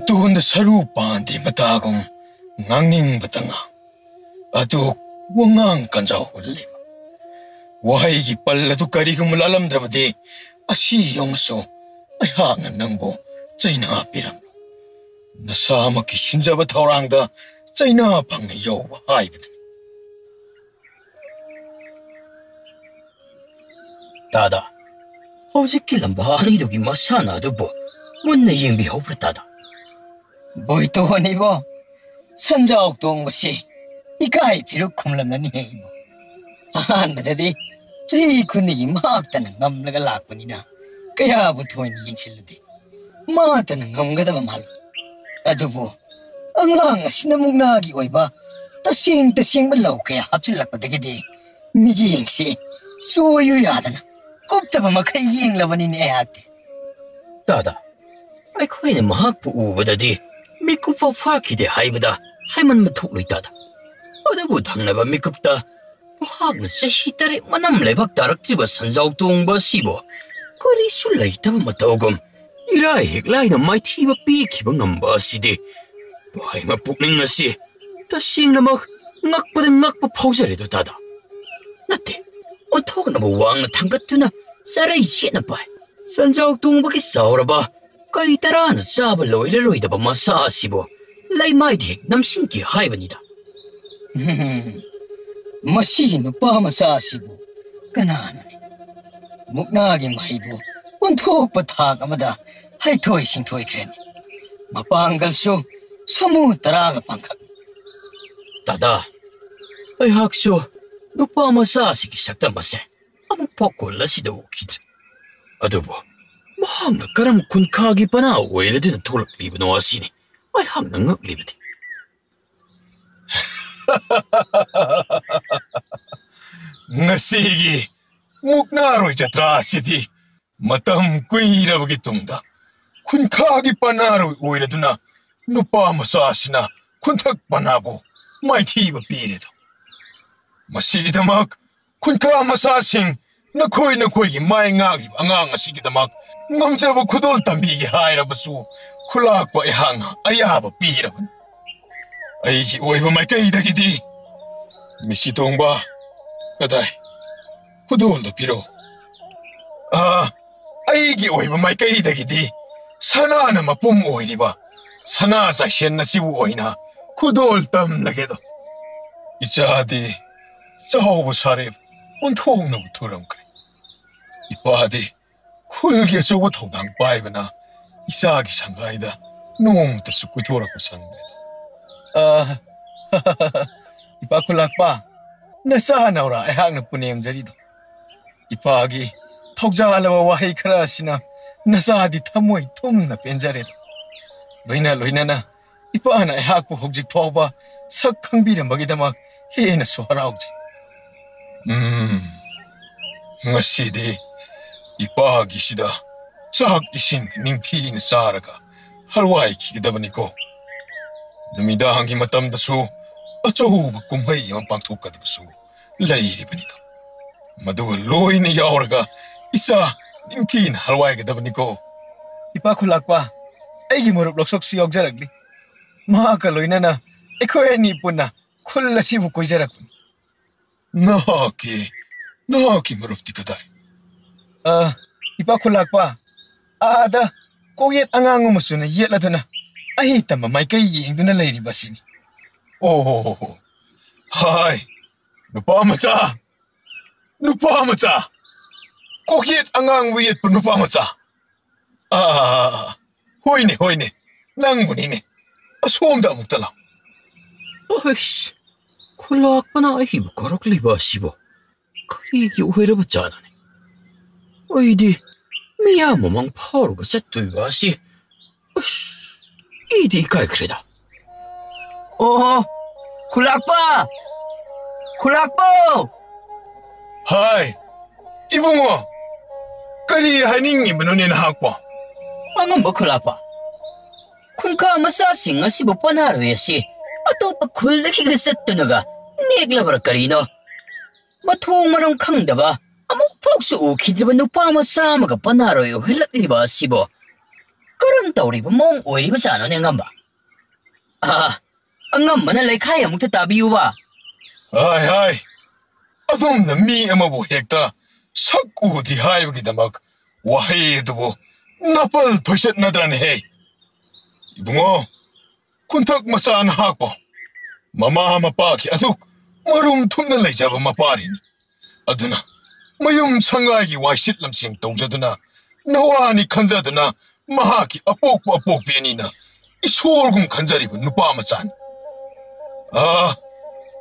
ꯃꯇꯣꯟꯗ ꯁꯔꯨ ꯄꯥꯟꯗꯦ ꯃꯇꯥꯒꯨꯝ ꯉꯥꯡꯅꯤꯡꯕꯇ ꯉꯥꯡ ꯑꯗꯨ ꯋꯥꯉꯥꯡ ꯀꯟꯖꯥꯎ ꯎꯠꯂꯤꯕ ꯋꯥꯍꯩꯒꯤ ꯄꯜ ꯑꯗꯨ ꯀꯔꯤꯒꯨꯝꯕ ꯂꯥꯜꯂꯝꯗ꯭ꯔꯕꯗꯤ ꯑꯁꯤ ꯌꯧꯅꯁꯨ ꯑꯩꯍꯥꯛꯅ ꯅꯪꯕꯨ ꯆꯩꯅꯥ ꯄꯤꯔꯝꯃꯤ ꯅꯁꯥꯃꯛꯀꯤ ꯁꯤꯟꯖꯕ ꯊꯧꯔꯥꯡꯗ ꯆꯩꯅꯥ ꯐꯪꯅ ꯌꯧꯕ ꯍꯥꯏꯕꯗꯨꯅꯤ ꯇꯥꯗ ꯍꯧꯖꯤꯛꯀꯤ ꯂꯝꯕꯥ ꯑꯅꯤꯗꯨꯒꯤ ꯃꯁꯥꯟꯅ ꯑꯗꯨꯕꯨ ꯃꯨꯟꯅ ꯌꯦꯡꯕꯤꯍꯧꯕ꯭ꯔꯥ ꯇꯥꯗ ꯕꯣꯏꯇꯣꯟ ꯁꯟꯖꯥꯎ ꯇꯣꯡꯕꯁꯤ ꯏꯀꯥꯏ ꯐꯤꯔꯨꯛ ꯈꯨꯝꯂꯝꯂꯅꯤꯍꯦ ꯏꯕꯣ ꯑꯍꯥꯟꯕꯗꯗꯤ ꯆꯍꯤ ꯈꯨꯗꯤꯡꯒꯤ ꯃꯍꯥꯛꯇꯅ ꯉꯝꯂꯒ ꯂꯥꯛꯄꯅꯤꯅ ꯀꯌꯥꯕꯨ ꯊꯣꯏꯅ ꯌꯦꯡꯁꯤꯜꯂꯨꯗꯦ ꯃꯥꯇꯅ ꯉꯝꯒꯗꯕ ꯃꯥꯜꯂꯤ ꯑꯗꯨꯕꯨ ꯑꯉꯥꯡ ꯑꯁꯤꯅ ꯃꯨꯛꯅꯥꯒꯤ ꯑꯣꯏꯕ ꯇꯁꯦꯡꯕ ꯂꯧ ꯀꯌꯥ ꯍꯥꯞꯆꯤꯜꯂꯛꯄꯗꯒꯤꯗꯤ ꯃꯤꯠꯌꯦꯡꯁꯤ ꯁꯣꯏꯌꯨ ꯌꯥꯗꯅ ꯀꯨꯞꯇꯕ ꯃꯈꯩ ꯌꯦꯡꯂꯕꯅꯤꯅꯦ ꯑꯩꯍꯥꯛꯇꯤ ꯇꯥꯗ ꯑꯩꯈꯣꯏꯅ ꯃꯍꯥꯛꯄꯨ ꯎꯕꯗꯗꯤ ꯃꯤꯀꯨꯞꯐꯥꯎ ꯐꯥꯈꯤꯗꯦ ꯍꯥꯏꯕꯗ ꯍꯥꯏꯃꯟꯕ ꯊꯣꯛꯂꯣꯏ ꯇꯥꯗ ꯑꯗꯨꯕꯨ ꯊꯪꯅꯕ ꯃꯤꯀꯨꯞꯇ ꯃꯍꯥꯛꯅ ꯆꯍꯤ 3 ꯃꯅꯝ ꯂꯩꯕꯥꯛ ꯇꯥꯔꯛꯇ꯭ꯔꯤꯕ ꯁꯟꯖꯥꯎ ꯇꯣꯡꯕ ꯑꯁꯤꯕꯨ ꯀꯔꯤꯁꯨ ꯂꯩꯇꯕ ꯃꯇꯧꯒꯨꯝ ꯏꯔꯥꯏ ꯍꯦꯛ ꯂꯥꯏꯅ ꯃꯥꯏꯊꯤꯕ ꯄꯤꯈꯤꯕ ꯉꯝꯕ ꯑꯁꯤꯗꯤ ꯋꯥꯍꯩꯃ ꯄꯨꯛꯅꯤꯡ ꯑꯁꯤ ꯇꯁꯦꯡꯅꯃꯛ ꯉꯛꯄꯗ ꯉꯛꯄ ꯐꯥꯎꯖꯔꯦꯗꯣ ꯇꯥꯗ ꯅꯠꯇꯦ ꯑꯣꯟꯊꯣꯛꯅꯕ ꯋꯥꯡꯅ ꯊꯥꯡꯒꯠꯇꯨꯅ ꯆꯔꯩ ꯁꯦꯠꯅ ꯄꯥꯏ ꯁꯟꯖꯥꯎ ꯇꯣꯡꯕꯒꯤ ꯆꯥꯎꯔꯕ ꯀꯩ ꯇꯔꯥꯅ ꯆꯥꯕ ꯂꯣꯏꯔꯔꯣꯏꯗꯕ ꯃꯁꯥ ꯑꯁꯤꯕꯨ ꯂꯩꯃꯥꯏꯗ ꯍꯦꯛ ꯅꯝꯁꯤꯟꯒꯦ ꯍꯥꯏꯕꯅꯤꯗ ꯃꯁꯤꯒꯤ ꯅꯨꯄꯥ ꯃꯆꯥ ꯑꯁꯤꯕꯨ ꯀꯅꯥꯅꯣꯅꯦ ꯃꯨꯛꯅꯥꯒꯤ ꯃꯍꯩꯕꯨ ꯑꯣꯟꯊꯣꯛꯄ ꯊꯥꯛ ꯑꯃꯗ ꯍꯩꯊꯣꯏ ꯁꯤꯡꯊꯣꯏꯈ꯭ꯔꯦꯅꯦ ꯃꯄꯥꯡꯒꯜꯁꯨ ꯁꯃꯨ 10ꯒ ꯄꯥꯡꯈꯛ ꯇꯥꯗ ꯑꯩꯍꯥꯛꯁꯨ ꯅꯨꯄꯥ ꯃꯆꯥ ꯑꯁꯤꯒꯤ ꯁꯛꯇꯝ ꯑꯁꯦ ꯑꯃꯨꯛ ꯐꯥꯎ ꯀꯣꯜ ꯑꯁꯤꯗ ꯎꯈꯤꯗ꯭ꯔꯤ ꯑꯗꯨꯕꯨ ꯃꯍꯥꯛꯅ ꯀꯔꯝ ꯈꯨꯟꯈꯥꯒꯤ ꯄꯅꯥ ꯑꯣꯏꯔꯗꯨꯅ ꯊꯣꯛꯂꯛꯂꯤꯕꯅꯣ ꯑꯁꯤꯅꯤ ꯑꯩꯍꯥꯛꯅ ꯉꯛꯂꯤꯕꯗꯤ ꯉꯁꯤꯒꯤ ꯃꯨꯛꯅꯥꯔꯣꯏ ꯖꯇ꯭ꯔꯥ ꯑꯁꯤꯗꯤ ꯃꯇꯝ ꯀꯨꯏꯔꯕꯒꯤ ꯇꯨꯡꯗ ꯈꯨꯟꯈꯥꯒꯤ ꯄꯅꯥꯔꯣꯏ ꯑꯣꯏꯔꯗꯨꯅ ꯅꯨꯄꯥ ꯃꯆꯥ ꯑꯁꯤꯅ ꯈꯨꯟꯊꯛ ꯄꯅꯥꯕꯨ ꯃꯥꯏꯊꯤꯕ ꯄꯤꯔꯦꯗꯣ ꯃꯁꯤꯒꯤꯗꯃꯛ ꯈꯨꯟꯈꯥ ꯃꯆꯥꯁꯤꯡ ꯅꯈꯣꯏꯒꯤ ꯃꯥꯏ ꯉꯥꯛꯂꯤꯕ ꯑꯉꯥꯡ ꯑꯁꯤꯒꯤꯗꯃꯛ ꯉꯝꯖꯕ ꯈꯨꯗꯣꯜ ꯇꯝꯕꯤꯒꯦ ꯍꯥꯏꯔꯕꯁꯨ ꯈꯨꯂꯥꯛꯄ ꯑꯩꯍꯥꯛꯅ ꯑꯌꯥꯕ ꯄꯤꯔꯕꯅꯤ ꯑꯩꯒꯤ ꯑꯣꯏꯕ ꯃꯥꯏꯀꯩꯗꯒꯤꯗꯤ ꯃꯤꯁꯤ ꯇꯣꯡꯕ ꯀꯗꯥꯏ ꯈꯨꯗꯣꯜꯗꯣ ꯄꯤꯔꯣ ꯑꯩꯒꯤ ꯑꯣꯏꯕ ꯃꯥꯏꯀꯩꯗꯒꯤꯗꯤ ꯁꯅꯥꯅ ꯃꯄꯨꯝ ꯑꯣꯏꯔꯤꯕ ꯁꯅꯥ ꯆꯥꯏꯁꯦꯟ ꯑꯁꯤꯕꯨ ꯑꯣꯏꯅ ꯈꯨꯗꯣꯜ ꯇꯝꯂꯒꯦꯗꯣ 이자디 짜오부 사례 온통나무 두렁그래 이빠디 쿨게 저거 도당 빠이브나 이사기 상가이다 농부터 쑥구 돌아고 상대도 이빠 쿨락빠 나사 나오라 애학나 뿌네임 자리도 이빠기 톡자알라와 와헤이 크라시나 나사디 타모이 톰나 벤자레도 로이나나 이빠나 애학부 혹직 포바 석항비를 먹이다막 해나 수하라오지 ngasi디 이빠기시다 짝 이신 닝티는 싸라가 할와이 기기다보니까 누미다항기 마땀다수 어쩌고 꿈하이만 빵톡가다부수 레이리보니다 마두가 로이니 야오라가 이사 닝티는 할와이가다보니까 이빠 쿨락과 애기 무릎 럭석수 역자락리 마아까 로이나나 에코에니 뿐나 콜라시부 고이자락군 나기 무릎디 그다이 이빠 콜락과 아다 꼬옛 앙앙어 무수나 옛라드나 아히따마 마이까이 잉두나 레이리바시니 오 하이 누빠 마자 꼬옛 앙앙 위에 뿐 누빠 마자 호이네 낭군이네 소음다 묵달라 어이씨 콜락바나 아히부 거럭리바 시보 그리기 오해라부 짜나네 어이디 미야 모망 파오르가 셋두이바 시 이디 이까이 그래다 쿨락빠 하이 이봉어 까리 하닝이 문어내나 학과 방금 뭐 쿨락빠 쿨카 마사싱 아시보 뻔하루야시 ꯑꯇꯣꯞꯄ ꯈꯨꯜꯗꯒꯤꯒ ꯆꯠꯇꯨꯅꯒ ꯅꯦꯛꯂꯕ꯭ꯔꯥ ꯀꯔꯤꯅꯣ ꯃꯊꯣꯡ ꯃꯔꯝ ꯈꯪꯗꯕ ꯑꯃꯨꯛ ꯐꯥꯎꯁꯨ ꯎꯈꯤꯗ꯭ꯔꯤꯕ ꯅꯨꯄꯥ ꯃꯆꯥ ꯑꯃꯒ ꯄꯅꯥꯔꯣꯏ ꯑꯣꯏꯍꯜꯂꯛꯂꯤꯕ ꯑꯁꯤꯕꯨ Karam tawriba mong oiriba sa ano niya ngamba? Ang ngamba na laikhaya mong tatabiyo ba? Hai, adom na mi amabu hekta sak udi haibgidamak wahay dubo napal thoiset nadran he. Ibungo, kuntak masaan hakpo. Mama mapaki aduk marum tumna leijaba maparin. Aduna, mayum sangagi waisit lamsing tawjaduna nawani kanjaduna mahaki apok benina isorgum kanjariba nupa masan.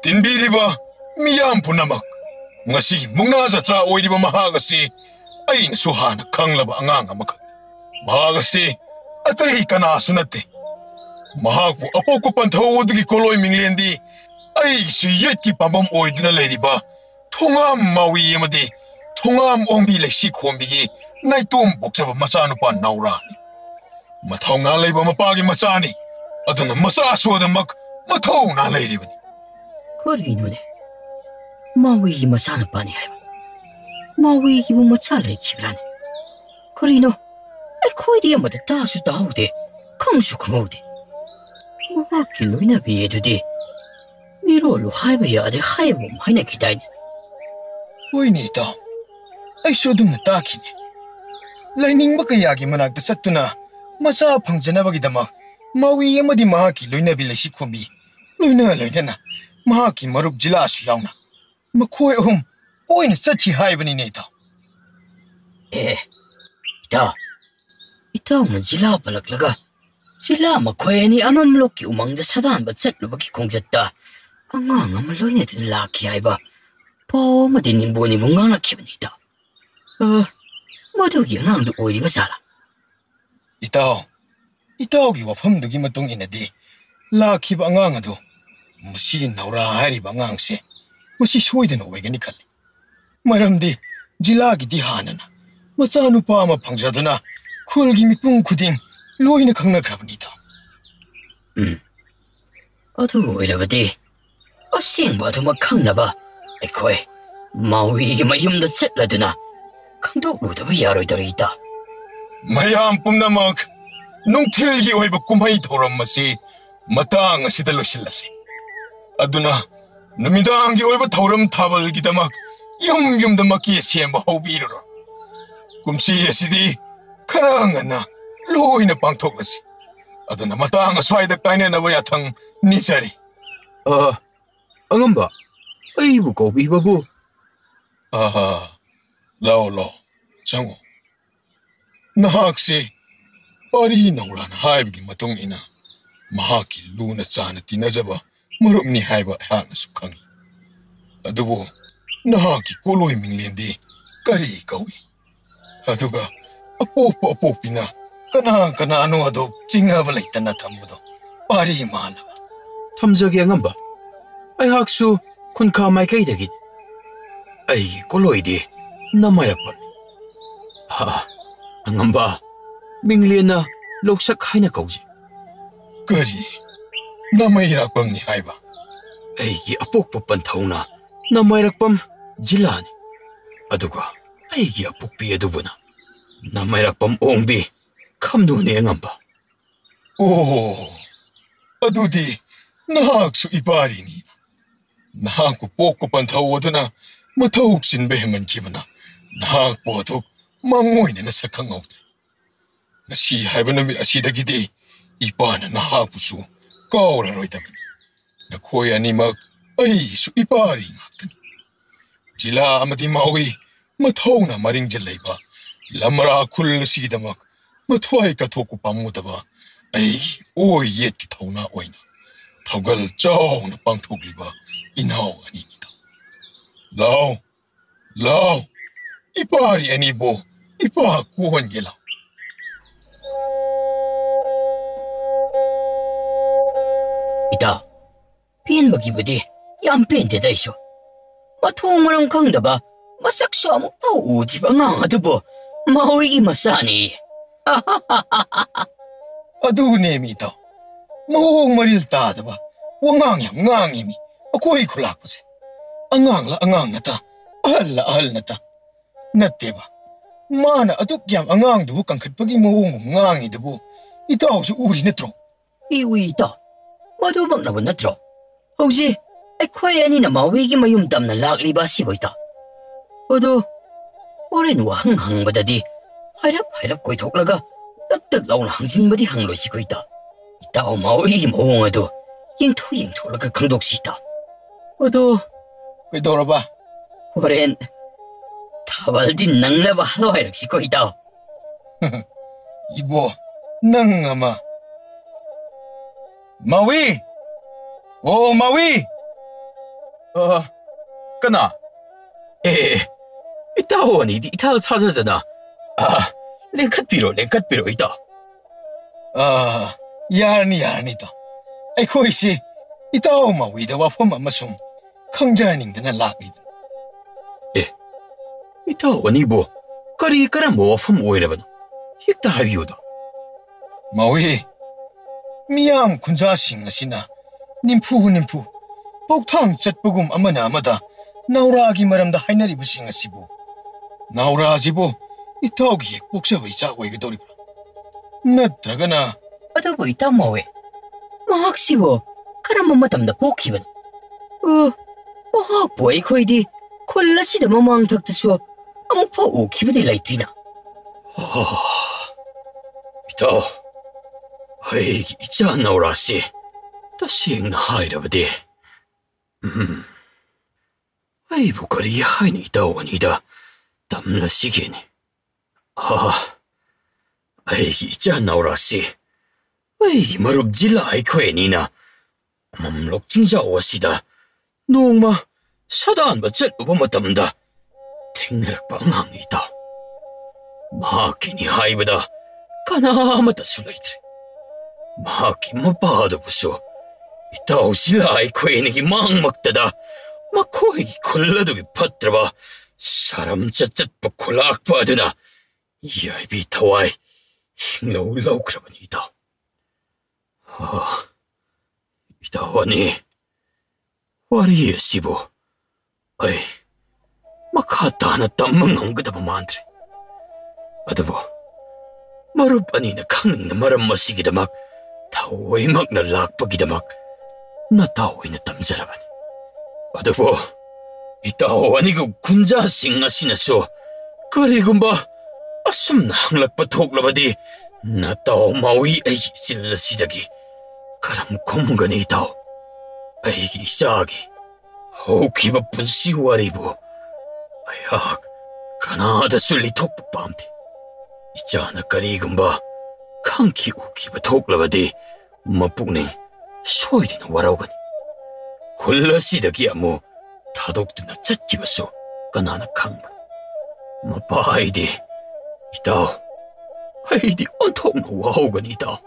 Tinbiriba miyam punamak ngasi mungna jatra oiriba mahagasi ain suhana kanglaba angang amak. Mahagasi atay kana sunate. Mahakpu apoko panthawudgi koloi minglendi ai su yetki pabam oiduna leiriba thongam mawi amadi thongam ongbi lesi khombigi naitom boksaba machanu pa naurani. Mathawna leiba mapagi machani aduna masa sodamak mathawna leiribani. Karinone? Mawi masana pani haiba. Mawi ki mo machala ikibrane. Karino? Ay koidi amada tasu daude. Kamsu kamaude. Mahaki loina biyedudi. Mirolo haiba yade haiba mahina kitayne. Hoyni itaw. Ay sodung na takine. Laining makayagi managda sattuna masa phangjanabagidama mawi amadi mahaki loina bilasi khombi. Loina na mahaki marup jila su yauna. Makhoi ahum oina sathi haibani ne itaw. Itaw na jila palaklaga. Jila makhoi ni amam loki umangda sadan ba chatlubaki khongjatta. Angang amaloy dun laki haiba. Pao madinimbo ni mungang nakibani itaw. Madugi angang du oiriba sala. Itawgi wafamdugi matung inadi lakiba angang adu masi naura hariba angangse masi soidana oigani khalli. Maramdi jilagi di hanana machanupa ama phangjaduna khulgi mipung khuding loina khangnakrabani itaw. Adu oirabadi asengba aduma khangnaba aikhoi mawi mayumda chatladuna khangdokludaba yaroidari itaw. Mayam pumnamak nungthilgi oiba kumhai thoram masi matang asida losilasi. Aduna numidangi oiba thoram thabalgidamak yumdamaki semba hobiroro. Kumsi asidi karangana loina pangthoklasi. Aduna matang aswaida kainanaba yathang nisari. Angamba, aibu kaubibabu. Lao, chango. Nahakse pari naurana haibgi matung ina mahaki luna chana tinajaba marupni haiba hana sukhangi. Adugo nahaki koloi minglendi kari kawi. Aduga apopina kana anu adu chingaba leitana thambudo pari malaba. Thamjage angamba. Ai haksu kunka mai kaidagi. Ai koloidi namayapon. Angamba, minglena loksak haina kauji. Kari namayrakpam ni haiba. Aigi apokpa panthauna namayrakpam jilani. Aduga aigi apokpi adubuna namayrakpam ongbi khamnune angamba. Adudi nahaksu ipari ni. Nahakku pokpa panthaw aduna mathawuk sinbe heman kibana. Nahakpo aduk mangoina na sakhangawtre. Nasi haiba namit asidagidi ipana nahakpusu kauraroidamani. Nakhoi animak ai su ipari ngaktani. Jila amadi mawi mathawna maringjal leiba lamra khul sidamak mathwai kathoku pamudaba ai oi yet ki thawna oina thawgal chawna pangthogliba inaw aninita. Lao ipari anibo ipa kuhan gela. Itaw, pinbagibudi yam pindeda iso. Mathong marang kangdaba masakso amok pauudi ba nga adubo maui masani. Adune mi itaw. Mahong maril tadaba wangangimi ako'y kulakpase. Angang nata ahal nata. Natteba Mana aduk yam angang du kangkhatpagi mawong ngangi dubu itawsu uri natro. Iwi ito. Madubang na ba natro? Hausi, ay kuya ni na mawigi mayumdam na lakliba si Boyta. Odo, orin wa hanghang badadi. Hairap ko'y toklaga. Dagdag law na hangsin badi hangloy si Koyta. Itaw mawigi mawong ado. Yingto laga kangdok si ita. Odo, Kaitora ba? orin. Tabal din nang nabahalo hayrak si Koyta. Ibo, nang ama. Mawi! Oh, Mawi! Kana? itaw ni di itaw 찾아잖아. 랭컷비로 있다. Yarni to. Ay koisi, itaw Mawi da wafam amasum kangjaning na lakli. itaw ni bo. Kari mo wafam oiraban. Hikta habiyoda. Mawi, miyam kunjasing na sina. Nimpu. Pautang chatpugum amada. Nauragi maramda hainaribasing asibu. Naurajibo, itaw gi buksaway chaway gadoribra. Natragana. Odo Boyta mawi. Mahaksibo, karamatam na pokiban. Mahak po ay ko'y di kollasida mamang tagtasyo amang paukibadi laytrina. itaw. Ay, ichan na orasi. Tasing na hairabadi. Ay, bukari hay ni itaw anida. Tamla sige ni. Ay, ichan na orasi. Ay, marubjila ay ko'y nina. Mamlok jingjaw asida. Noong ma, sadaan ba chat ubamatamda. Tingnarak pa ang hang itaw. Mahaki ni haibada. Kanamata sulaytre. Mahaki mapahada puso. Itaw sila ay ko'y nagimang magtada. Mako'y kuladogi patraba. Saram chat pa kulak pa aduna. Iyay bitaway. Hinglaw kraban itaw. Itaw ani. Wari sibo. Ay. Makata na tamang ang gadapamantre. Adabo. Marup ani na kangning na maramasigidamak. Taway magnalakpagidamak. Nataway na tamsaraban. Adabo. Itaw ani ko kunjasing nga sinaso. Karigumba. Asum na hanglakpatok labadi. Nataw mawi ay sila sidagi. Karam kumga ni itaw. Ay isagi. Hoki ba punsi waribo. Ayak. Kanada sulitok pa pamte. Ijana karigumba. Kanki uki ba toklabadi. Mapugning. Soy din waraw gani. Kula sidagi amo. Tadokto na chatki baso. Kanana kangba. Mapahay di. Itaw. Ay di ontok na waw gani itaw.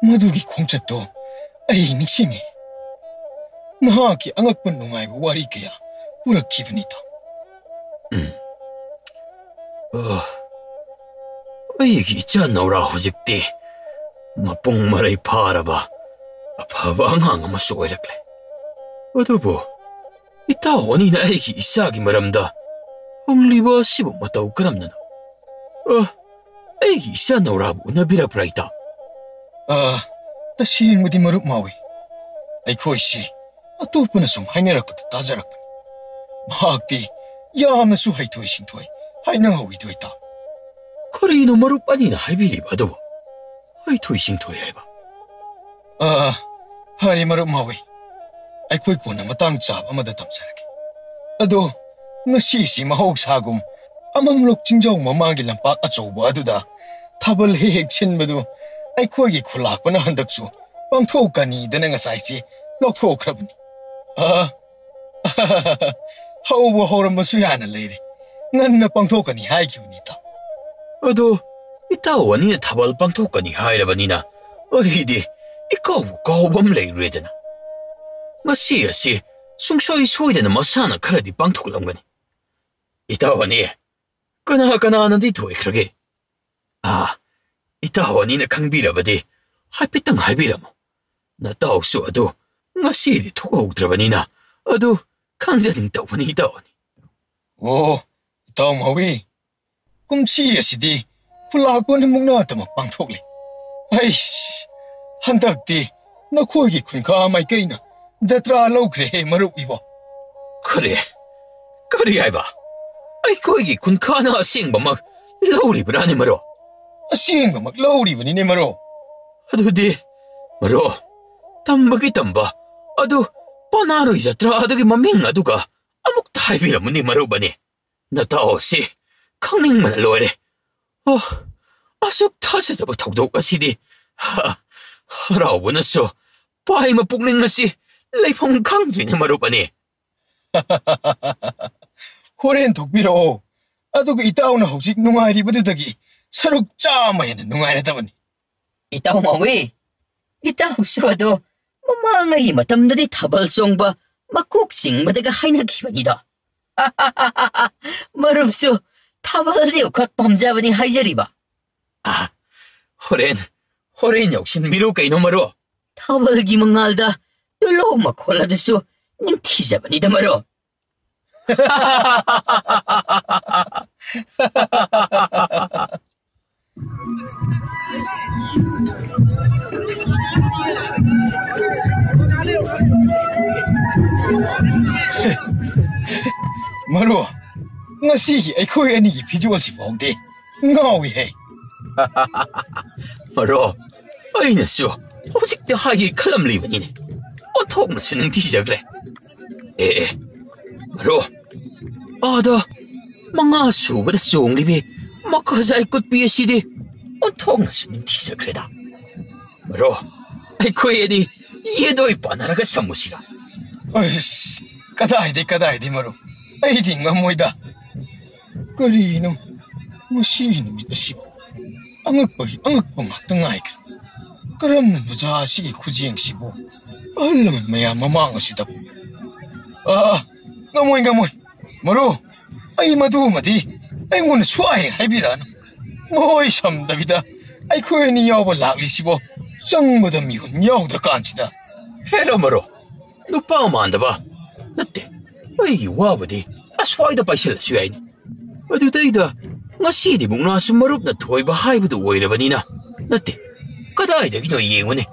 Madugi kongchatto ay niksingi. Nahaki angakpan nungay wari kaya purak kibanita. Ay gicha naura hojikti. Mapung maray para ba. Apaba ang hanga masuwairakle. Adobo. Itaw ani na ay isagi maramda. Ang liba sibo mataw karam na na. Ay isa naurabo na birapraita. Tasiyang madi marup mawi. Ay koisi, atopo na sum hainarak pata tajarak pani. Mahagti, yam na suhay tuay sintuay, hay na hawi tuay ta. Karino marup ani na haibili ba adobo? Ay tuay sintuay ay ba? Hari marup mawi. Ay koy ko na matang tsab amadatam saraki. Ado, ngasisi mahog sagum, amang lok jingjaw mamagi lampak at soba aduda, tabal heheg sinbado, ay koy kulak pa na handakso, pang tok kani da nga saisi, lok tok rabani. Hauwa horam masuyana lady, ngan na pang tok kani hay kiw nita. Ado, itaw ani na tabal pang tok kani hay labanina, ay di, ikaw bam lay reda na. Masiyasi, sungsoy-soy na masana karadi pang tok lang gani. Itaw ani, kana nandito ay krage. Itaw ani na kang bira ba di, hapitang habira mo. Nataw so ado, nga sili toko trabanina, ado, kanzaning taw ni itaw ani. ꯑꯣ ꯏꯇꯥꯎ ꯃꯥꯎꯏ ꯀꯨꯝꯁꯤ ꯑꯁꯤꯗꯤ ꯈꯨꯜꯂꯥꯛꯄ ꯃꯨꯛꯅꯥꯇꯃꯛ ꯄꯥꯡꯊꯣꯛꯂꯤ ꯑꯩꯁ ꯍꯟꯗꯛꯇꯤ ꯅꯈꯣꯏꯒꯤ ꯈꯨꯟꯈꯥ ꯃꯥꯏꯀꯩꯅ ꯖꯇ꯭ꯔꯥ ꯂꯧꯈ꯭ꯔꯦꯍꯦ ꯃꯔꯨꯞ ꯏꯕꯣ ꯀꯔꯤ ꯍꯥꯏꯕ ꯑꯩꯈꯣꯏꯒꯤ ꯈꯨꯟꯈꯥꯅ ꯑꯁꯦꯡꯕꯃꯛ ꯂꯧꯔꯤꯕ꯭ꯔꯥꯅꯦ ꯃꯔꯨꯞ ꯑꯁꯦꯡꯕꯃꯛ ꯂꯧꯔꯤꯕꯅꯤꯅꯦ ꯃꯔꯨꯞ ꯑꯗꯨꯗꯤ ꯃꯔꯨꯞ ꯇꯝꯕꯒꯤ ꯇꯝꯕ ꯑꯗꯨ ꯄꯅꯥꯔꯣꯏ ꯖꯇ꯭ꯔꯥꯗꯨꯒꯤ ꯃꯃꯤꯡ ꯑꯗꯨꯒ ꯑꯃꯨꯛꯇ ꯍꯥꯏꯕꯤꯔꯝꯃꯨꯅꯦ ꯃꯔꯨꯞ ꯑꯅꯤ ꯅꯇꯥꯎ ꯑꯁꯤ ꯈꯪꯅꯤꯡꯕꯅ ꯂꯣꯏꯔꯦ ꯑꯣ ꯑꯁꯨꯛ ꯊꯥꯖꯗꯕ ꯊꯧꯗꯣꯛ ꯑꯁꯤꯗꯤ ꯍꯔꯥꯎꯕꯅꯁꯨ ꯄꯥꯏꯃ ꯄꯨꯛꯅꯤꯡ ꯑꯁꯤ ꯂꯩꯐꯝ ꯈꯪꯗ꯭ꯔꯤꯅꯦ ꯃꯔꯨꯞ ꯑꯅꯤ ꯍꯣꯔꯦꯟ ꯊꯣꯛꯄꯤꯔꯛꯑꯣ ꯑꯗꯨꯒ ꯏꯇꯥꯎꯅ ꯍꯧꯖꯤꯛ ꯅꯨꯡꯉꯥꯏꯔꯤꯕꯗꯨꯗꯒꯤ ꯁꯔꯨꯛ ꯆꯥꯝꯃ ꯍꯦꯟꯅ ꯅꯨꯡꯉꯥꯏꯔꯗꯕꯅꯤ 이따 마위 이따 혹시라도 ꯃꯃꯥꯡꯉꯩ ꯃꯇꯝꯗꯗꯤ ꯊꯥꯕꯜ ꯆꯣꯡꯕ ꯃꯀꯣꯛ ꯆꯤꯡꯕꯗꯒ ꯍꯥꯏꯅꯈꯤꯕꯅꯤꯗ ꯃꯔꯨꯞꯁꯨ ꯊꯥꯕꯜꯗꯤ ꯎꯈꯛ ꯄꯥꯝꯖꯕꯅꯤ ꯍꯥꯏꯖꯔꯤꯕ ꯍꯣꯔꯦꯟ ꯌꯧꯁꯤꯟꯕꯤꯔꯨ ꯀꯩꯅꯣ ꯃꯔꯨꯞ ꯊꯥꯕꯜꯒꯤ ꯃꯉꯥꯜꯗ ꯇꯨꯂꯣ ꯃꯈꯣꯜ ꯑꯗꯨꯁꯨ ꯅꯤꯡꯊꯤꯖꯕꯅꯤꯗ ꯃꯔꯨꯞ ꯃꯔꯨꯞ ꯉꯁꯤꯒꯤ ꯑꯩꯈꯣꯏ ꯑꯅꯤꯒꯤ ꯐꯤꯖꯣꯜꯁꯤꯐꯥꯎꯗꯤ ꯉꯥꯎꯏꯍꯦ ꯃꯔꯨꯞ ꯑꯩꯅꯁꯨ ꯍꯧꯖꯤꯛꯇ ꯍꯥꯏꯒꯦ ꯈꯜꯂꯝꯂꯤꯕꯅꯤꯅꯦ ꯑꯣꯟꯊꯣꯛꯅꯁꯨ ꯅꯤꯡꯊꯤꯖꯈ꯭ꯔꯦ ꯃꯔꯨꯞ ꯑꯥꯗ ꯃꯉꯥ ꯁꯨꯕꯗ ꯆꯣꯡꯂꯤꯕꯤ ꯃꯈꯥꯖꯥꯏ ꯀꯨꯠꯄꯤ ꯑꯁꯤꯗꯤ ꯑꯣꯟꯊꯣꯛꯅꯁꯨ ꯅꯤꯡꯊꯤꯖꯈ꯭ꯔꯦꯗ ꯃꯔꯨꯞ ꯑꯩꯈꯣꯏ ꯑꯅꯤ ꯌꯦꯗꯣꯏ ꯄꯥꯟꯅꯔꯒ ꯁꯝꯃꯨꯁꯤꯔꯥ ꯑꯁ ꯀꯗꯥꯏꯗꯩ ꯃꯔꯨꯞ ꯑꯩꯗꯤ ꯉꯝꯃꯣꯏꯗ ꯀꯔꯤꯅꯣ ꯉꯁꯤ ꯅꯨꯃꯤꯠ ꯑꯁꯤꯕꯨ ꯑꯉꯛꯄꯒꯤ ꯑꯉꯛꯄ ꯉꯥꯛꯇ ꯉꯥꯏꯈ꯭ꯔꯦ ꯀꯔꯝꯅ ꯅꯨꯖꯥ ꯑꯁꯤꯒꯤ ꯈꯨꯖꯦꯡꯁꯤꯕꯨ ꯑꯍꯜ ꯂꯃꯟ ꯃꯌꯥꯝ ꯃꯃꯥꯡ ꯑꯁꯤꯗꯕꯨ ꯉꯝꯃꯣꯏ ꯃꯔꯨꯞ ꯑꯩ ꯃꯗꯨꯃꯗꯤ ꯑꯩꯉꯣꯟꯗ ꯁꯨꯡꯍꯥꯏ ꯍꯥꯏꯕꯤꯔꯛꯑꯅꯨ ꯃꯣꯏ ꯁꯝꯗꯕꯤꯗ ꯑꯩꯈꯣꯏ ꯑꯅꯤ ꯌꯥꯎꯕ ꯂꯥꯛꯂꯤꯁꯤꯕꯣ ꯆꯪꯕꯗ ꯃꯤꯍꯨꯟ ꯌꯥꯎꯗ꯭ꯔꯀꯥꯟꯁꯤꯗ ꯍꯦꯔꯣ ꯃꯔꯨꯞ ꯅꯨꯄꯥ ꯃꯥꯟꯗꯕ ꯅꯠꯇꯦ ꯑꯩꯒꯤ ꯋꯥꯕꯨꯗꯤ ꯑꯁ꯭ꯋꯥꯏꯗ ꯄꯥꯏꯁꯤꯜꯂꯁꯨ ꯌꯥꯏꯅꯤ ꯑꯗꯨꯗꯩꯗ ꯉꯁꯤꯗꯤ ꯃꯨꯛꯅꯥꯁꯨ ꯃꯔꯨꯞꯅ ꯊꯣꯏꯕ ꯍꯥꯏꯕꯗꯨ ꯑꯣꯏꯔꯕꯅꯤꯅ ꯅꯠꯇꯦ ꯀꯗꯥꯏꯗꯒꯤꯅꯣ ꯌꯦꯡꯉꯨꯅꯦ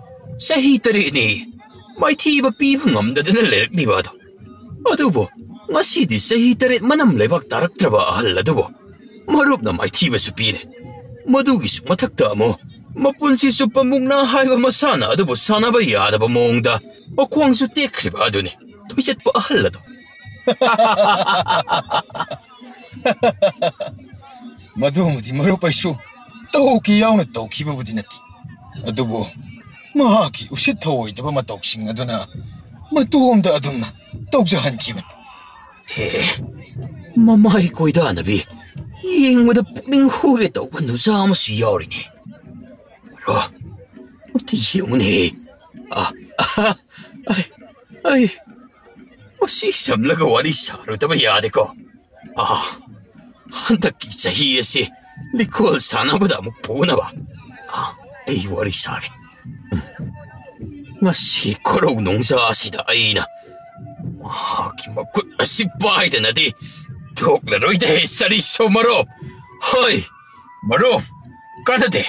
ꯆꯍꯤ 3ꯅꯤ ꯃꯥꯏꯊꯤꯕ ꯄꯤꯕ ꯉꯝꯗꯗꯅ ꯂꯩꯔꯛꯂꯤꯕ ꯑꯗꯨꯕꯨ ꯉꯁꯤꯗꯤ ꯆꯍꯤ 3 ꯃꯅꯝ ꯂꯩꯕꯥꯛ ꯇꯥꯔꯛꯇ꯭ꯔꯕ ꯑꯍꯜ ꯑꯗꯨꯕꯨ ꯃꯔꯨꯞꯅ ꯃꯥꯏꯊꯤꯕꯁꯨ ꯄꯤꯔꯦ ꯃꯗꯨꯒꯤꯁꯨ ꯃꯊꯛꯇ ꯑꯃꯨꯛ ꯃꯄꯨꯟꯁꯤ ꯆꯨꯞꯄ ꯃꯨꯛꯅꯥ ꯍꯥꯏꯕ ꯃꯁꯥꯟꯅ ꯑꯗꯨꯕꯨ ꯁꯥꯟꯅꯕ ꯌꯥꯗꯕ ꯃꯑꯣꯡꯗ ꯃꯈꯣꯡꯁꯨ ꯇꯦꯛꯈ꯭ꯔꯤꯕ ꯑꯗꯨꯅꯤ ꯊꯣꯏꯆꯠꯄ ꯑꯍꯜ ꯑꯗꯨ ꯃꯗꯨꯃꯗꯤ ꯃꯔꯨꯞ ꯑꯩꯁꯨ ꯇꯧꯈꯤ ꯌꯥꯎꯅ ꯇꯧꯈꯤꯕꯕꯨꯗꯤ ꯅꯠꯇꯦ ꯑꯗꯨꯕꯨ ꯃꯍꯥꯛꯀꯤ ꯎꯁꯤꯠ ꯊꯑꯣꯏꯗꯕ ꯃꯇꯧꯁꯤꯡ ꯑꯗꯨꯅ ꯃꯇꯣꯝꯗ ꯑꯗꯨꯝꯅ ꯇꯧꯖꯍꯟꯈꯤꯕꯅꯤ ꯃꯃꯥꯏ ꯀꯣꯏꯗꯥꯅꯕꯤ ꯌꯦꯡꯕꯗ ꯄꯨꯛꯅꯤꯡ ꯍꯨꯒꯦ ꯇꯧꯕ ꯅꯨꯖꯥ ꯑꯃꯁꯨ ꯌꯥꯎꯔꯤꯅꯦ ꯃꯔꯨꯞ ꯑꯝꯇ ꯌꯦꯡꯉꯨꯅꯦ ꯑꯩ ꯃꯁꯤ ꯁꯝꯂꯒ ꯋꯥꯔꯤ ꯁꯥꯔꯨꯗꯕ ꯌꯥꯗꯦꯀꯣ ꯍꯟꯗꯛꯀꯤ ꯆꯍꯤ ꯑꯁꯤ ꯂꯤꯀꯣꯜ ꯁꯥꯟꯅꯕꯗ ꯑꯃꯨꯛ ꯄꯨꯅꯕ ꯑꯩ ꯋꯥꯔꯤ ꯁꯥꯒꯦ ꯉꯁꯤ ꯈꯣꯔꯧ ꯅꯨꯡꯖꯥ ꯑꯁꯤꯗ ꯑꯩꯅ ꯃꯍꯥꯛꯀꯤ ꯃꯈꯨꯠ ꯑꯁꯤ ꯄꯥꯏꯗꯅꯗꯤ ꯊꯣꯛꯂꯔꯣꯏꯗꯦ ꯁꯔꯤꯁꯣ ꯃꯔꯨꯞ ꯍꯣꯏ ꯃꯔꯨꯞ ꯀꯥꯟꯅꯗꯦ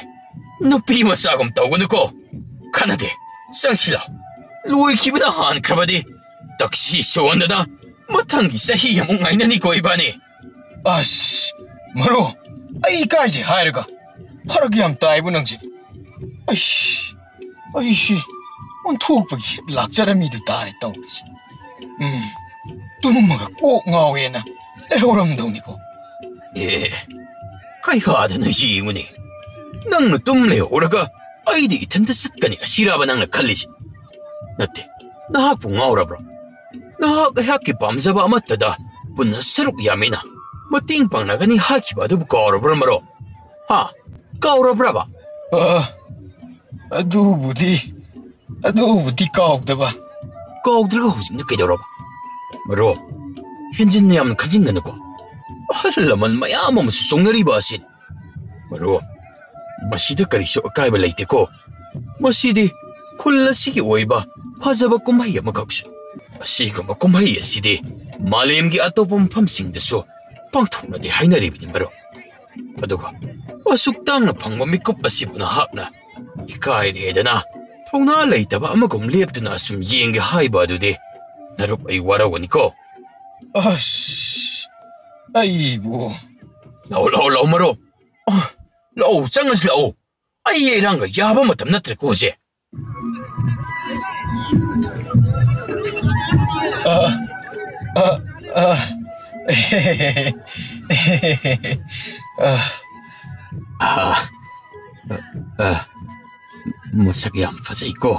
ꯅꯨꯄꯤ ꯃꯆꯥꯒꯨꯝ ꯇꯧꯒꯅꯨꯀꯣ ꯀꯥꯟꯅꯗꯦ ꯆꯪꯁꯤꯜꯂꯣ ꯂꯣꯏꯈꯤꯕꯗ ꯍꯥꯟꯈ꯭ꯔꯕꯗꯤ ꯇꯛꯁꯤ ꯁꯣꯟꯗꯅ ꯃꯊꯪꯒꯤ ꯆꯍꯤ ꯑꯃꯨꯛ ꯉꯥꯏꯅꯅꯤꯀꯣ ꯏꯕꯥꯅꯤ ꯑꯁ ꯃꯔꯨꯞ ꯑꯩ ꯀꯥꯏꯁꯦ ꯍꯥꯏꯔꯒ ꯐꯔꯛ ꯌꯥꯝ ꯇꯥꯏꯕꯨ ꯅꯪꯁꯦ ꯑꯩꯁꯤ ꯑꯣꯟꯊꯣꯛꯄꯒꯤ ꯂꯥꯛꯆꯔꯝꯃꯤꯗꯨ ꯇꯥꯔꯦ ꯇꯧꯔꯤꯁꯦ ꯇꯨꯝꯃꯒ ꯀꯣꯛ ꯉꯥꯎꯋꯦꯅ ꯂꯩꯍꯧꯔꯝꯗꯧꯅꯤꯀꯣ ꯀꯩꯍꯥꯗꯅ ꯌꯦꯡꯉꯨꯅꯦ ꯅꯪꯅ ꯇꯨꯝ ꯂꯩꯍꯧꯔꯒ ꯑꯩꯗꯤ ꯏꯊꯟꯇ ꯆꯠꯀꯅꯤ ꯑꯁꯤꯔꯕ ꯅꯪꯅ ꯈꯜꯂꯤꯁꯦ ꯅꯠꯇꯦ ꯅꯍꯥꯛꯄꯨ ꯉꯥꯎꯔꯕ꯭ꯔꯣ ꯅꯍꯥꯛ ꯑꯩꯍꯥꯛꯀꯤ ꯄꯥꯝꯖꯕ ꯑꯃꯠꯇꯗ ꯄꯨꯟꯅ ꯁꯔꯨꯛ ꯌꯥꯃꯤꯅ ꯃꯇꯦꯡ ꯄꯥꯡꯅꯒꯅꯤ ꯍꯥꯏꯈꯤꯕ ꯑꯗꯨꯕꯨ ꯀꯥꯎꯔꯕ꯭ꯔꯥ ꯃꯔꯨꯞ ꯀꯥꯎꯔꯕ꯭ꯔꯕ ꯑꯗꯨꯕꯨꯗꯤ ꯀꯥꯎꯗꯕ ꯀꯥꯎꯗ꯭ꯔꯒ ꯍꯧꯖꯤꯛꯅ ꯀꯩꯗꯧꯔꯕ ꯃꯔꯨꯞ ꯍꯦꯟꯖꯤꯟꯅ ꯌꯥꯝꯅ ꯈꯟꯖꯤꯟꯒꯅꯨꯀꯣ ꯑꯍꯜ ꯂꯃꯟ ꯃꯌꯥꯝ ꯑꯃꯁꯨ ꯆꯣꯡꯅꯔꯤꯕ ꯑꯁꯤꯅꯤ ꯃꯔꯨꯞ ꯃꯁꯤꯗ ꯀꯔꯤꯁꯨ ꯑꯀꯥꯏꯕ ꯂꯩꯇꯦꯀꯣ ꯃꯁꯤꯗꯤ ꯈꯨꯜ ꯑꯁꯤꯒꯤ ꯑꯣꯏꯕ ꯐꯖꯕ ꯀꯨꯝꯍꯩ ꯑꯃꯈꯛꯁꯨ ꯑꯁꯤꯒꯨꯝꯕ ꯀꯨꯝꯍꯩ ꯑꯁꯤꯗꯤ ꯃꯥꯂꯦꯝꯒꯤ ꯑꯇꯣꯞꯄ ꯃꯐꯝꯁꯤꯡꯗꯁꯨ ꯄꯥꯡꯊꯣꯛꯅꯗꯤ ꯍꯥꯏꯅꯔꯤꯕꯅꯤ ꯃꯔꯨꯞ ꯑꯗꯨꯒ ꯑꯁꯨꯛ ꯇꯥꯡꯅ ꯐꯪꯕ ꯃꯤꯀꯨꯞ ꯑꯁꯤꯕꯨ ꯅꯍꯥꯛꯅ ꯏꯀꯥꯏꯔꯦꯗꯅ ꯊꯧꯅꯥ ꯂꯩꯇꯕ ꯑꯃꯒꯨꯝ ꯂꯦꯞꯇꯨꯅ ꯑꯁꯨꯝ ꯌꯦꯡꯒꯦ ꯍꯥꯏꯕ ꯑꯗꯨꯗꯤ ꯅꯔꯨꯞ ꯑꯩ ꯋꯥꯔꯧꯒꯅꯤꯀꯣ ꯑꯁ ꯑꯩꯕꯨ ꯂꯥꯛꯑꯣ ꯃꯔꯨꯞ ꯂꯥꯛꯑꯣ ꯆꯪꯉꯁꯤ ꯂꯥꯛꯑꯣ ꯑꯩ ꯏꯔꯥꯡꯒ ꯌꯥꯕ ꯃꯇꯝ ꯅꯠꯇ꯭ꯔꯦꯀꯣ ꯍꯧꯖꯤꯛ ꯃꯁꯛ ꯌꯥꯝ ꯐꯖꯩꯀꯣ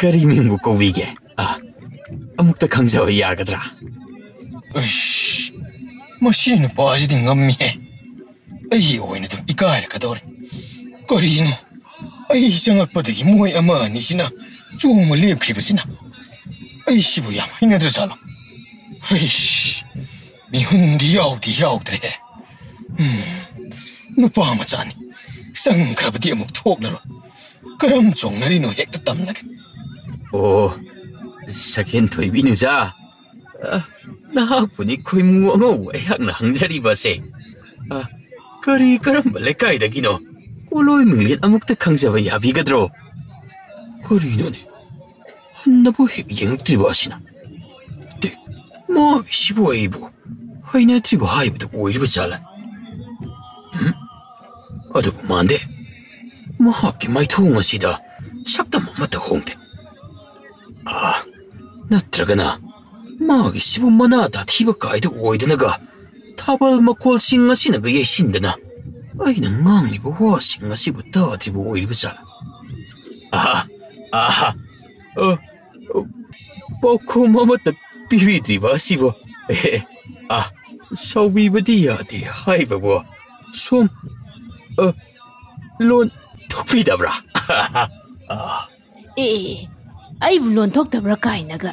ꯀꯔꯤ ꯃꯤꯡꯕꯨ ꯀꯧꯕꯤꯒꯦ ꯑꯃꯨꯛꯇ ꯈꯪꯖꯕ ꯌꯥꯒꯗ꯭ꯔꯥ ꯑꯁ ꯃꯁꯤ ꯅꯨꯄꯥꯁꯤꯗꯤ ꯉꯝꯃꯤꯍꯦ ꯑꯩ ꯑꯣꯏꯅ ꯑꯗꯨꯝ ꯏꯀꯥꯏꯔꯛꯀꯗꯧꯔꯦ ꯀꯔꯤꯅꯣ ꯑꯩ ꯆꯪꯉꯛꯄꯗꯒꯤ ꯃꯣꯏ ꯑꯃ ꯑꯅꯤꯁꯤꯅ ꯆꯣꯡꯕ ꯂꯦꯞꯈ꯭ꯔꯤꯕꯁꯤꯅ ꯑꯩꯁꯤꯕꯨ ꯌꯥꯝ ꯍꯩꯅꯗ꯭ꯔꯖꯥꯠꯂꯣ ꯍꯩꯁ ꯃꯤꯍꯨꯟꯗꯤ ꯌꯥꯎꯗ꯭ꯔꯦ ꯅꯨꯄꯥ ꯃꯆꯥꯅꯤ ꯆꯪꯈ꯭ꯔꯕꯗꯤ ꯑꯃꯨꯛ ꯊꯣꯛꯂꯔꯣꯏ ꯀꯔꯝ ꯆꯣꯡꯅꯔꯤꯅꯣ ꯍꯦꯛꯇ ꯇꯝꯂꯒꯦ ꯑꯣ ꯁꯀꯦꯟ ꯊꯣꯏꯕꯤ ꯅꯨꯖꯥ ꯅꯍꯥꯛꯄꯨꯗꯤ ꯈꯣꯏꯃꯨ ꯑꯉꯧꯕ ꯑꯩꯍꯥꯛꯅ ꯍꯪꯖꯔꯤꯕꯁꯦ ꯀꯔꯤ ꯀꯔꯝꯕ ꯂꯩꯀꯥꯏꯗꯒꯤꯅꯣ ꯀꯣꯂꯣꯏ ꯃꯤꯡꯂꯦꯟ ꯑꯃꯨꯛꯇ ꯈꯪꯖꯕ ꯌꯥꯕꯤꯒꯗ꯭ꯔꯣ ꯀꯔꯤꯅꯣꯅꯦ ꯍꯟꯅꯕꯨ ꯍꯦꯛ ꯌꯦꯡꯉꯛꯇ꯭ꯔꯤꯕ ꯑꯁꯤꯅ ꯃꯥꯒꯤꯁꯤꯕꯨ ꯑꯩꯕꯨ ꯍꯩꯅꯗ꯭ꯔꯤꯕ ꯍꯥꯏꯕꯗꯨ ꯑꯣꯏꯔꯤꯕ ꯖꯥꯠꯂ ꯑꯗꯨꯕꯨ ꯃꯥꯟꯗꯦ ꯃꯍꯥꯛꯀꯤ ꯃꯥꯏꯊꯣꯡ ꯑꯁꯤꯗ ꯁꯛꯇꯝ ꯑꯃꯠꯇ ꯍꯣꯡꯗꯦ ꯅꯠꯇ꯭ꯔꯒꯅ ꯃꯥꯒꯤꯁꯤꯕꯨ ꯃꯅꯥ ꯇꯥꯊꯤꯕ ꯀꯥꯏꯗ ꯑꯣꯏꯗꯅꯒ ꯊꯥꯕꯜ ꯃꯈꯣꯜꯁꯤꯡ ꯑꯁꯤꯅꯒ ꯌꯩꯁꯤꯟꯗꯅ ꯑꯩꯅ ꯉꯥꯡꯂꯤꯕ ꯋꯥꯁꯤꯡ ꯑꯁꯤꯕꯨ ꯇꯥꯗ꯭ꯔꯤꯕ ꯑꯣꯏꯔꯤꯕ ꯖꯥꯠꯂ ꯄꯥꯎꯈꯨꯝ ꯑꯃꯠꯇ ꯄꯤꯕꯤꯗ꯭ꯔꯤꯕ ꯑꯁꯤꯕꯨ ꯁꯥꯎꯕꯤꯕꯗꯤ ꯌꯥꯗꯦ ꯍꯥꯏꯕꯕꯨ ꯁꯣꯝ ꯂꯣꯟ ꯊꯣꯛꯄꯤꯗꯕ꯭ꯔꯥ ꯑꯩꯕꯨ ꯂꯣꯟ ꯊꯣꯛꯇꯕ꯭ꯔꯥ ꯀꯥꯏꯅꯒ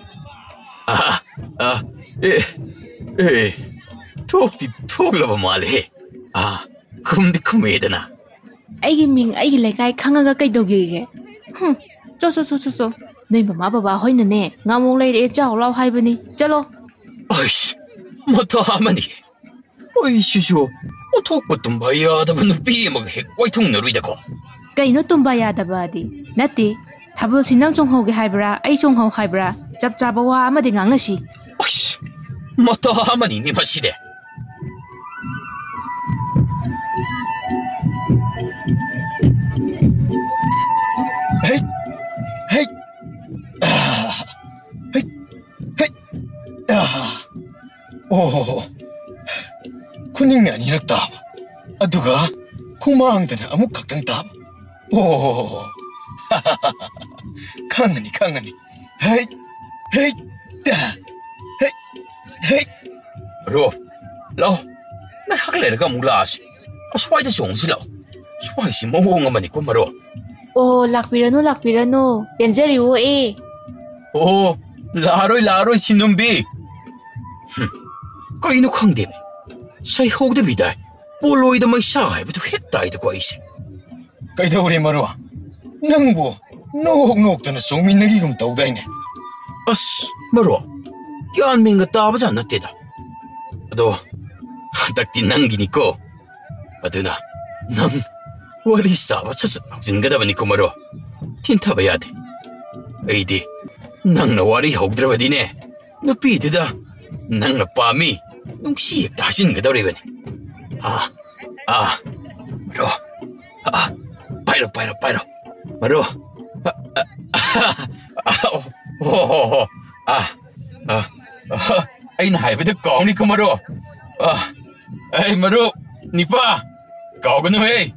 ꯊꯣꯛꯇꯤ ꯊꯣꯛꯂꯕ ꯃꯥꯜꯂꯦ ꯈꯨꯝꯗꯤ ꯈꯨꯝꯃꯦꯗꯅ ꯑꯩꯒꯤ ꯃꯤꯡ ꯑꯩꯒꯤ ꯂꯩꯀꯥꯏ ꯈꯪꯉꯒ ꯀꯩꯗꯧꯒꯦ ꯆꯣ ꯅꯣꯏ ꯃꯃꯥ ꯕꯕꯥ ꯍꯣꯏꯅꯅꯦ ꯉꯥꯃꯣꯛ ꯂꯩꯔꯛꯑꯦ ꯆꯥꯎ ꯂꯥꯎ ꯍꯥꯏꯕꯅꯤ ꯆꯠꯂꯣ ꯑꯩꯁ ꯃꯊꯥ ꯑꯃꯅꯤ ꯑꯩꯁꯤꯁꯨ ꯑꯣꯟꯊꯣꯛꯄ ꯇꯨꯝꯕ ꯌꯥꯗꯕ ꯅꯨꯄꯤ ꯑꯃꯒ ꯍꯦꯛ ꯋꯥꯏꯊꯨꯡꯅꯔꯨꯏꯗꯀꯣ ꯀꯩꯅꯣ ꯇꯨꯝꯕ ꯌꯥꯗꯕꯗꯤ ꯅꯠꯇꯦ ꯊꯥꯕꯜꯁꯤ ꯅꯪ ꯆꯣꯡꯍꯧꯒꯦ ꯍꯥꯏꯕ꯭ꯔꯥ ꯑꯩ ꯆꯣꯡꯍꯧ ꯍꯥꯏꯕ꯭ꯔꯥ ꯆꯞ ꯆꯥꯕ ꯋꯥ ꯑꯃꯗꯤ ꯉꯥꯡꯅꯁꯤ ꯑꯁ ꯃꯊꯥ ꯑꯃꯅꯤꯅꯦ ꯃꯁꯤꯗꯤ ꯈꯨꯅꯤꯡꯅ ꯑꯅꯤꯔꯛ ꯇꯥꯕ ꯑꯗꯨꯒ ꯈꯨꯃꯥꯡꯗꯅ ꯑꯃꯨꯛ ꯈꯛꯇꯪ ꯇꯥꯕ ꯈꯪꯉꯅꯤ ꯔꯣ ꯂꯥꯛꯑꯣ ꯉꯥꯏꯍꯥꯛ ꯂꯩꯔꯒ ꯑꯃꯨꯛ ꯂꯥꯛꯑꯁꯤ ꯑꯁ꯭ꯋꯥꯏꯗ ꯆꯣꯡꯁꯤ ꯂꯥꯛꯑꯣ ꯁ꯭ꯋꯥꯏꯁꯤ ꯃꯑꯣꯡ ꯑꯃꯅꯤꯀꯣ ꯃꯔꯣ ꯑꯣ ꯂꯥꯛꯄꯤꯔꯅꯨ ꯄꯦꯟꯖꯔꯤꯋꯣ ꯑꯣ ꯂꯥꯛꯑꯔꯣꯏ ꯁꯤꯟꯗꯨꯝꯕꯤ ꯀꯩꯅꯣ ꯈꯪꯗꯦꯅꯦ ꯁꯩꯍꯧꯗꯕꯤꯗ ꯄꯣꯂꯣꯏꯗ ꯃꯩꯁꯥ ꯍꯥꯏꯕꯗꯨ ꯍꯦꯛ ꯇꯥꯏꯗꯀꯣ ꯑꯩꯁꯦ ꯀꯩꯗꯧꯔꯦ ꯃꯔꯨ ꯅꯪꯕꯨ ꯅꯣꯛꯇꯅ ꯆꯣꯡꯃꯤꯟꯅꯒꯤꯒꯨꯝ ꯇꯧꯗꯥꯏꯅꯦ ꯑꯁ ꯃꯔꯨ ꯒ꯭ꯌꯥꯟ ꯃꯦꯟꯒ ꯇꯥꯕꯖꯥꯠ ꯅꯠꯇꯦꯗ ꯑꯗꯣ ꯍꯟꯗꯛꯇꯤ ꯅꯪꯒꯤꯅꯤꯀꯣ ꯑꯗꯨꯅ ꯅꯪ ꯋꯥꯔꯤ ꯁꯥꯕ ꯁꯠ ꯍꯧꯖꯤꯟꯒꯗꯕꯅꯤꯀꯣ ꯃꯔꯨ ꯊꯤꯟꯊꯕ ꯌꯥꯗꯦ ꯑꯩꯗꯤ ꯅꯪꯅ ꯋꯥꯔꯤ ꯍꯧꯗ꯭ꯔꯕꯗꯤꯅꯦ ꯅꯨꯄꯤꯗꯨꯗ ꯅꯪꯅ ꯄꯥꯝꯃꯤ ꯅꯨꯡꯁꯤ ꯍꯦꯛꯇ ꯍꯥꯏꯖꯤꯟꯒꯗꯧꯔꯤꯕꯅꯤ ꯃꯔꯨ ꯄꯥꯏꯔꯣ ꯃꯔꯨ ꯑꯩꯅ ꯍꯥꯏꯕꯗ ꯀꯥꯎꯅꯤꯀꯣ ꯃꯔꯨ ꯑꯩ ꯃꯔꯨ ꯅꯤꯄꯥ ꯀꯥꯎꯒꯅꯨꯍꯦ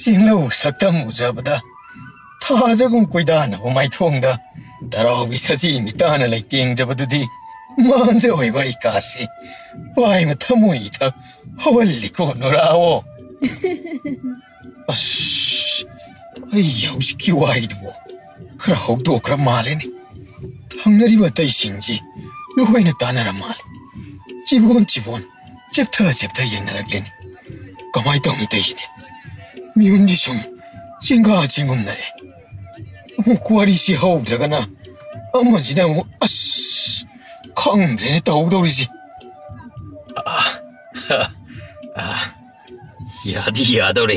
ꯆꯤꯡꯂꯧ ꯁꯛꯇꯝ ꯎꯖꯕꯗ ꯊꯥꯖꯒꯨꯝ ꯀꯣꯏꯗꯥꯅꯕ ꯃꯥꯏꯊꯣꯡꯗ ꯇꯔꯥꯎꯕꯤ ꯁꯖꯤ ꯃꯤꯇꯥꯅ ꯂꯩꯇꯦꯡꯖꯕꯗꯨꯗꯤ ꯃꯥꯟꯖ ꯑꯣꯏꯕ ꯑꯩꯀꯥꯁꯤ ꯄꯥꯏꯃ ꯊꯃꯣꯏꯗ ꯍꯧꯍꯜꯂꯤꯀꯣ ꯅꯨꯔꯥꯑꯣ ꯑꯁ ꯑꯩ ꯍꯧꯖꯤꯛꯀꯤ ꯋꯥꯍꯩꯗꯨꯕꯨ ꯈꯔ ꯍꯧꯗꯣꯛꯈ꯭ꯔ ꯃꯥꯜꯂꯦꯅꯦ ꯊꯪꯅꯔꯤꯕ ꯑꯇꯩꯁꯤꯡꯁꯤ ꯂꯣꯏꯅ ꯇꯥꯟꯅꯔ ꯃꯥꯜꯂꯦ ꯆꯤꯕꯣꯟ ꯆꯦꯞꯊ ꯌꯦꯡꯅꯔꯛꯂꯦꯅꯦ ꯀꯃꯥꯏ ꯇꯧꯅꯤ ꯇꯩꯁꯤꯗꯤ ꯃꯤꯍꯨꯟꯗꯤ ꯁꯨꯝ ꯆꯤꯡꯒꯨꯝꯅꯔꯦ ꯑꯃꯨꯛ ꯋꯥꯔꯤꯁꯤ ꯍꯧꯗ꯭ꯔꯒꯅ ꯑꯃꯁꯤꯅ ꯑꯃꯨꯛ ꯑꯁ ꯈꯪꯗ꯭ꯔꯦꯅꯦ ꯇꯧꯗꯧꯔꯤꯁꯤ. 야디 야더래.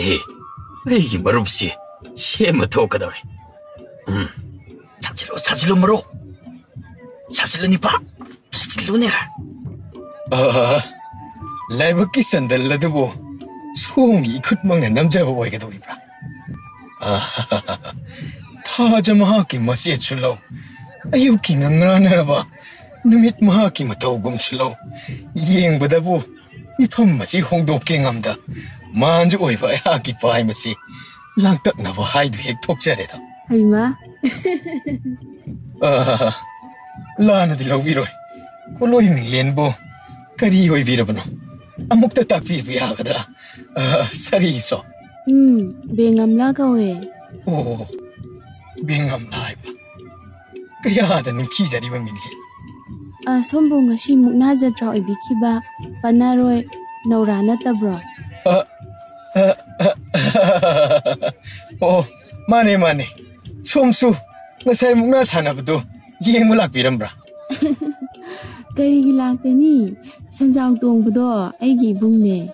이게 머릅시 셈을 토까더래. 사실로 머로. 사실로 니파. 사실로네. 라이브기 샌들라드보 소홍이 굿먹는 남자가 보이게도리브라. 타자 마하키 마시에 출로. 아유키 낭라나라바. 누밋 마하키 마타오금 출로. 이행보다보 이품 마시 홍도깽함다. 만주 오이바 하기 파이 마시. 랑딱나보 하이도 핵톡자래다. 하이마. 라나디 러비로이. 콜로이밍 렌보. Kari hoy virabano. Amuk ta takpi biya kadra. Sari so. Bengam la kawe. Oh. Bengam la ba. Kaya da ning kijari ba mini. Sombo ngasi mukna jatra ibikiba panaroi naurana tabro. Oh, mane. Somsu ngasai mukna sanabdo yengmu lakbiramra. Kari laktani sanjang tongbudo aigi ibungне.